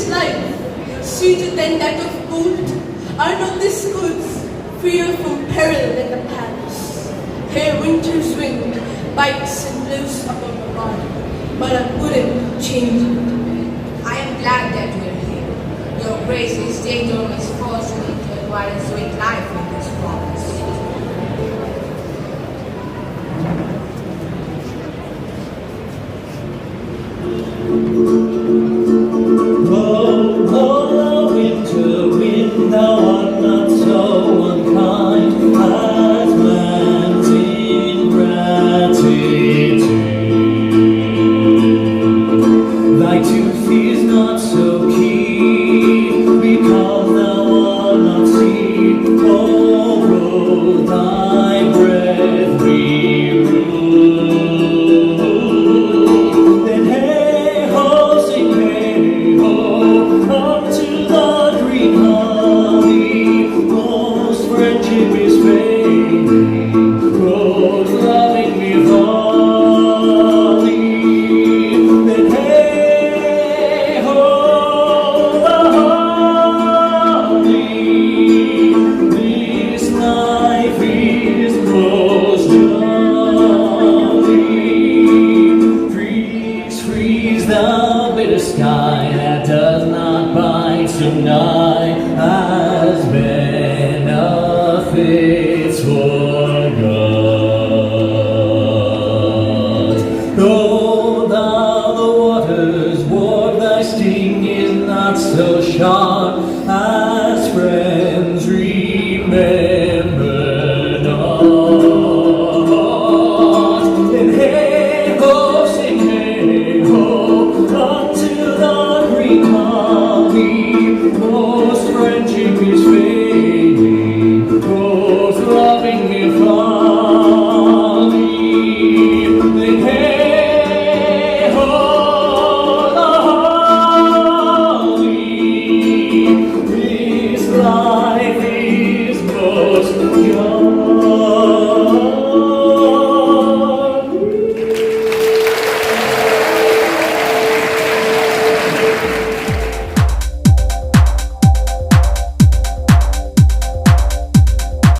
life, sweeter than that of gold, are not these goods freer from peril than the palace? Here winter's wind bites and blows upon my body, but I wouldn't change it. I am glad that you are here. Your grace is danger misfortune to acquire a sweet life in this forest. So sharp